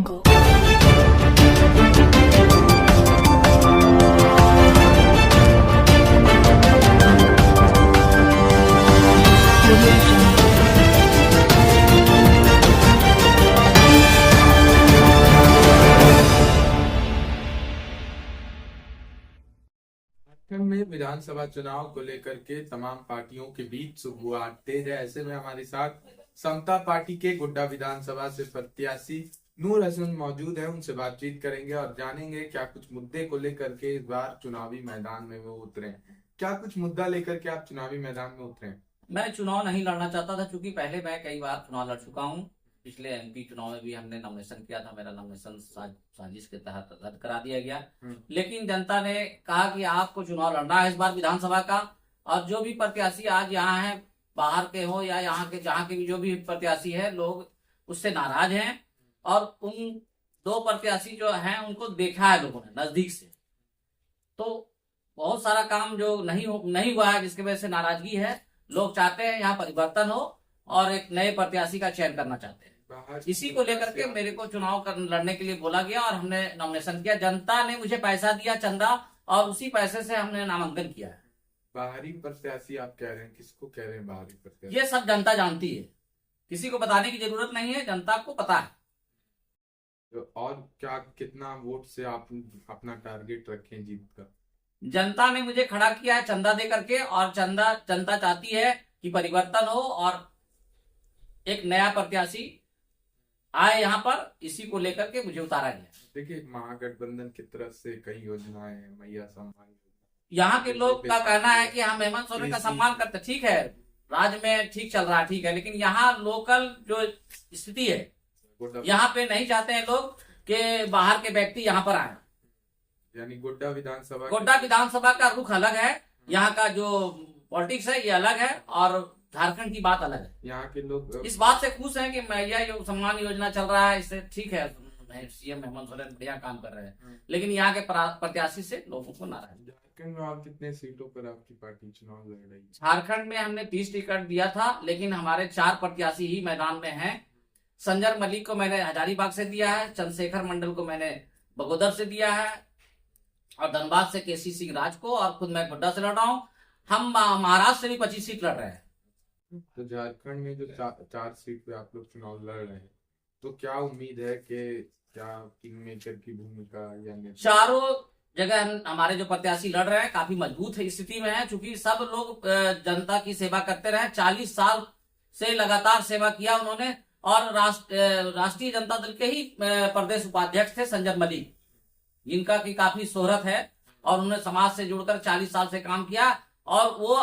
jungle. Audio Jungle. Jharkhand में विधानसभा चुनाव को लेकर के तमाम पार्टियों के बीच सुगबुगाहट तेज है। ऐसे में हमारे साथ समता पार्टी के गोड्डा विधानसभा से प्रत्याशी नूर हसन मौजूद है। उनसे बातचीत करेंगे और जानेंगे क्या कुछ मुद्दे को लेकर के इस बार चुनावी मैदान में वो उतरे हैं। क्या कुछ मुद्दा लेकर के आप चुनावी मैदान में उतरे हैं? मैं चुनाव नहीं लड़ना चाहता था, क्योंकि पहले मैं कई बार चुनाव लड़ चुका हूं। पिछले एमपी चुनाव में भी हमने नॉमिनेशन किया था, मेरा नॉमिनेशन साजिश के तहत रद्द करा दिया गया। लेकिन जनता ने कहा कि आपको चुनाव लड़ना है इस बार विधानसभा का, और जो भी प्रत्याशी आज यहाँ है, बाहर के हो या यहाँ के, जहाँ के भी जो भी प्रत्याशी है, लोग उससे नाराज हैं। और उन दो प्रत्याशी जो हैं उनको देखा है लोगों ने नजदीक से, तो बहुत सारा काम जो नहीं हुआ है, जिसकी वजह से नाराजगी है। लोग चाहते हैं यहाँ परिवर्तन हो और एक नए प्रत्याशी का चयन करना चाहते हैं। इसी को लेकर के मेरे को चुनाव लड़ने के लिए बोला गया और हमने नॉमिनेशन किया। जनता ने मुझे पैसा दिया, चंदा, और उसी पैसे से हमने नामांकन किया है। बाहरी प्रत्याशी आप कह रहे हैं, किसको कह रहे हैं बाहरी प्रत्याशी? ये सब जनता जानती है, किसी को बताने की जरूरत नहीं है, जनता को पता है। और क्या कितना वोट से आप अपना टारगेट रखें जीत का? जनता ने मुझे खड़ा किया है चंदा दे करके, और जनता चाहती है कि परिवर्तन हो और एक नया प्रत्याशी आए यहाँ पर। इसी को लेकर के मुझे उतारा गया। देखिए, महागठबंधन की तरफ से कई योजनाएं हैं, मैया सम्मान योजना। यहाँ के लोग का कहना है कि हम हेमंत सोरेन का सम्मान करते, ठीक है, राज्य में ठीक चल रहा है, ठीक है, लेकिन यहाँ लोकल जो स्थिति है, यहाँ पे नहीं चाहते हैं लोग कि बाहर के व्यक्ति यहाँ पर आए। यानी गोड्डा विधानसभा का रुख अलग है, यहाँ का जो पॉलिटिक्स है ये अलग है, और झारखंड की बात अलग है। यहाँ के लोग इस बात से खुश हैं कि मैया जो सम्मान योजना चल रहा है, इससे ठीक है, सीएम हेमंत सोरेन बढ़िया काम कर रहे हैं, लेकिन यहाँ के प्रत्याशी से लोगों को नाराज। झारखंड में आप कितने सीटों पर आपकी पार्टी चुनाव लड़ रही है? झारखंड में हमने 30 टिकट दिया था, लेकिन हमारे 4 प्रत्याशी ही मैदान में हैं। संजय मलिक को मैंने हजारीबाग से दिया है, चंद्रशेखर मंडल को मैंने बगोदर से दिया है, और धनबाद से केसी सिंह राज को, और खुद मैं गोड्डा से लड़ रहा हूँ। हम महाराष्ट्र से भी 25 सीट लड़ रहे हैं। तो झारखंड में जो 4 सीट पे आप लोग चुनाव लड़ रहे हैं, तो क्या उम्मीद है कि क्या किंग मेकर की भूमिका या चारों जगह हमारे जो प्रत्याशी लड़ रहे हैं काफी मजबूत है स्थिति में है, क्योंकि सब लोग जनता की सेवा करते रहे। 40 साल से लगातार सेवा किया उन्होंने, और राष्ट्रीय जनता दल के ही प्रदेश उपाध्यक्ष थे संजय मलिक, जिनका की काफी शोहरत है, और उन्होंने समाज से जुड़कर 40 साल से काम किया, और वो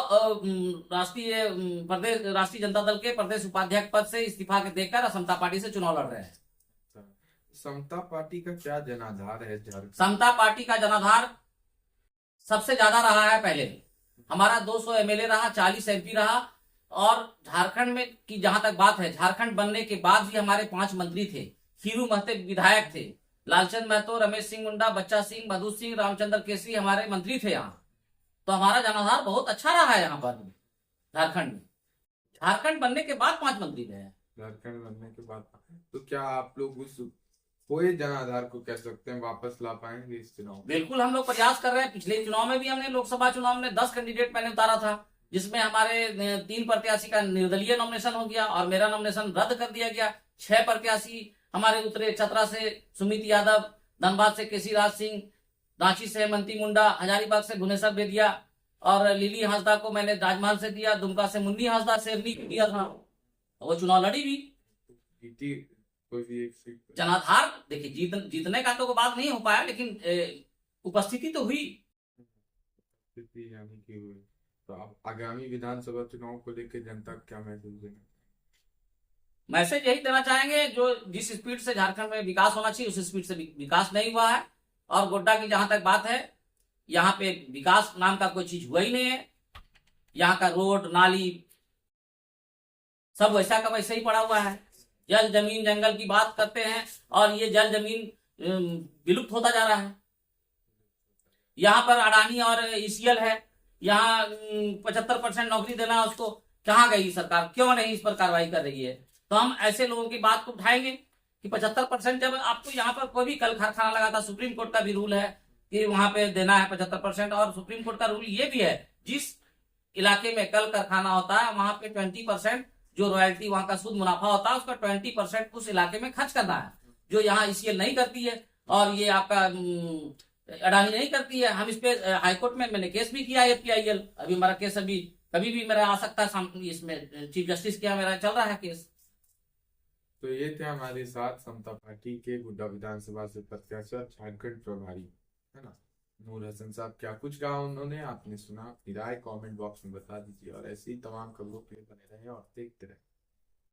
राष्ट्रीय जनता दल के प्रदेश उपाध्यक्ष पद से इस्तीफा के देकर समता पार्टी से चुनाव लड़ रहे हैं। समता पार्टी का क्या जनाधार है झारखंड? समता पार्टी का जनाधार सबसे ज्यादा रहा है। पहले हमारा 200 एमएलए रहा, 40 एमपी रहा, और झारखंड में की जहां तक बात है, झारखंड बनने के बाद भी हमारे 5 मंत्री थे। खीरू महतो विधायक थे, लालचंद महतो, रमेश सिंह मुंडा, बच्चा सिंह, मधु सिंह, रामचंद्र केसरी हमारे मंत्री थे यहाँ। तो हमारा जनाधार बहुत अच्छा रहा है यहाँ पर झारखंड में। झारखंड बनने के बाद 5 मंत्री रहे हैं। झारखंड बनने के बाद तो क्या आप लोग उस खोए जनाधार को कह सकते हैं वापस ला पाएंगे इस चुनाव? बिल्कुल, हम लोग प्रयास कर रहे हैं। पिछले चुनाव में भी हमने, लोकसभा चुनाव में 10 कैंडिडेट मैंने उतारा था, जिसमें हमारे 3 प्रत्याशी का निर्दलीय नॉमिनेशन हो गया और मेरा नॉमिनेशन रद्द कर दिया गया। 6 प्रत्याशी हमारे उतरे, चतरा से सुमित यादव, धनबाद से केसी राज सिंह, रांची से हेमंती मुंडा, हजारीबाग से भुवनेश्वर बेदिया, और लिली हांसदा को मैंने राजमहल से दिया, दुमका से मुन्नी हांसदा शेरनी को दिया था, वो चुनाव लड़ी भी। कोई भी एक सीट जनाधार देखिए, जीतने का तो बात नहीं हो पाया, लेकिन उपस्थिति तो हुई। यानी कि तो आप आगामी विधानसभा चुनाव को लेकर जनता क्या मैसेज देंगे? मैसेज यही देना चाहेंगे, जो जिस स्पीड से झारखंड में विकास होना चाहिए उस स्पीड से विकास नहीं हुआ है। और गोड्डा की जहां तक बात है, यहाँ पे विकास नाम का कोई चीज हुआ ही नहीं है। यहाँ का रोड नाली सब वैसा का वैसा ही पड़ा हुआ है। जल जमीन जंगल की बात करते हैं, और ये जल जमीन विलुप्त होता जा रहा है। यहाँ पर अडानी और ईसीएल है, यहाँ 75% नौकरी देना है उसको, कहाँ गई सरकार, क्यों नहीं इस पर कार्रवाई कर रही है? तो हम ऐसे लोगों की बात को उठाएंगे कि 75% जब आपको यहाँ पर कोई भी कल कारखाना लगा था, सुप्रीम कोर्ट का भी रूल है कि वहां पे देना है 75%, और सुप्रीम कोर्ट का रूल ये भी है जिस इलाके में कल कारखाना होता है वहां पे 20% जो रॉयल्टी वहां का शुद्ध मुनाफा होता है उसका 20% उस इलाके में खर्च करना है, जो यहाँ ईसीएल नहीं करती है और ये आपका अडानी नहीं करती है। हम इस पे हाईकोर्ट में मैंने केस भी किया एपीआईएल, अभी हमारा केस अभी कभी भी मेरा आ सकता है, इसमें चीफ जस्टिस के यहाँ मेरा चल रहा है केस। तो ये थे हमारे साथ समता पार्टी के गोड्डा विधानसभा से प्रत्याशी और झारखंड प्रभारी, है ना, नूर हसन साहब। क्या कुछ कहा उन्होंने, आपने सुना। अपनी राय कमेंट बॉक्स में बता दीजिए और ऐसी ही तमाम खबरों के लिए बने रहें और देखते रहें।